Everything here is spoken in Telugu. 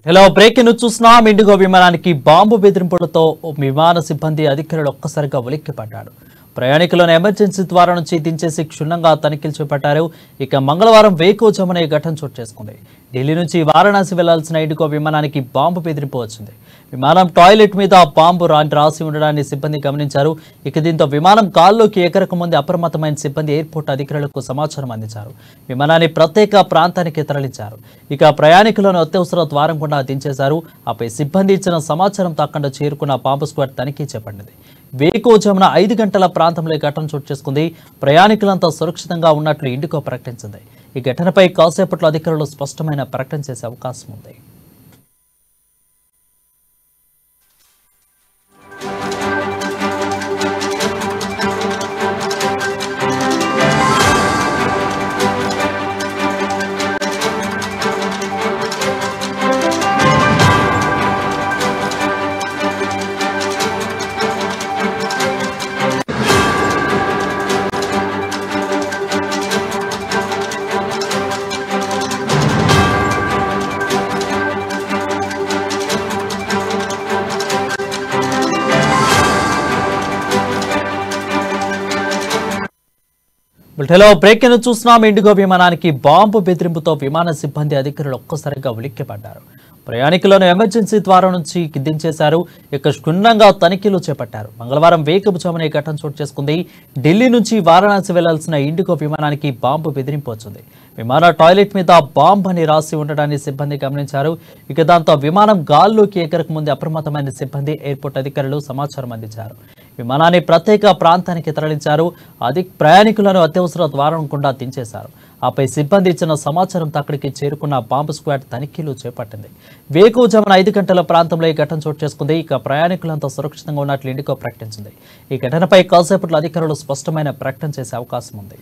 హలో బ్రేకింగ్ న్యూస్ చూస్తున్నాం. ఇండిగో విమానానికి బాంబు బెదిరింపులతో విమాన సిబ్బంది అధికారులు ఒక్కసారిగా ఉలిక్కిపడ్డాడు. ప్రయాణికులను ఎమర్జెన్సీ ద్వారా నుంచి దించేసి క్షుణ్ణంగా తనిఖీలు చేపట్టారు. ఇక మంగళవారం వేకువజామున ఈ ఘటన చోటు చేసుకుంది. ఢిల్లీ నుంచి వారణాసి వెళ్లాల్సిన ఇండిగో విమానానికి బాంబు బెదిరింపు వచ్చింది. విమానం టాయిలెట్ మీద బాంబు రాసి ఉండడాన్ని సిబ్బంది గమనించారు. ఇక దీంతో విమానం గాల్లోకి ఎగరక ముందు అప్రమత్తమైన సిబ్బంది ఎయిర్పోర్ట్ అధికారులకు సమాచారం అందించారు. విమానాన్ని ప్రత్యేక ప్రాంతానికి తరలించారు. ఇక ప్రయాణికులను అత్యవసర ద్వారం గుండా దించేశారు. ఆపై సిబ్బంది ఇచ్చిన సమాచారం తక్కకుండా చేరుకున్న బాంబు స్క్వాడ్ తనిఖీ చేపట్టింది. వేకువజామున 5 గంటల ప్రాంతంలో ఘటన చోటు చేసుకుంది. ప్రయాణికులంతా సురక్షితంగా ఉన్నట్లు ఇండిగో ప్రకటించింది. ఈ ఘటనపై కాసేపట్లో అధికారులు స్పష్టమైన ప్రకటన చేసే అవకాశం ఉంది. హలో బ్రేకింగ్ న్యూస్ చూస్తున్నాం. ఇండిగో విమానానికి బాంబు బెదిరింపుతో విమాన సిబ్బంది అధికారులు ఒక్కసారిగా ఉలిక్కిపడ్డారు. ప్రయాణికులను ఎమర్జెన్సీ ద్వారా నుంచి దించేశారు. ఇక క్షుణ్ణంగా తనిఖీలు చేపట్టారు. మంగళవారం వేకువజామున ఈ ఘటన చోటు చేసుకుంది. ఢిల్లీ నుంచి వారణాసి వెళ్లాల్సిన ఇండిగో విమానానికి బాంబు బెదిరింపు వచ్చింది. విమాన టాయిలెట్ మీద బాంబు అని రాసి ఉండడాన్ని సిబ్బంది గమనించారు. ఇక దాంతో విమానం గాల్లోకి ఎగరక ముందు అప్రమత్తమైన సిబ్బంది ఎయిర్పోర్ట్ అధికారులు సమాచారం అందించారు. విమానాన్ని ప్రత్యేక ప్రాంతానికి తరలించారు. ప్రయాణికులను అత్యవసర ద్వారం గుండా దించేశారు. ఆపై సిబ్బంది ఇచ్చిన సమాచారం అక్కడికి చేరుకున్న బాంబు స్క్వాడ్ తనిఖీలు చేపట్టింది. వేకువజామున 5 గంటల ప్రాంతంలో ఈ ఘటన చోటు చేసుకుంది. ఇక ప్రయాణికులంతా సురక్షితంగా ఉన్నట్లు ఇండిగో ప్రకటించింది. ఈ ఘటనపై కాసేపట్లో అధికారులు స్పష్టమైన ప్రకటన చేసే అవకాశం ఉంది.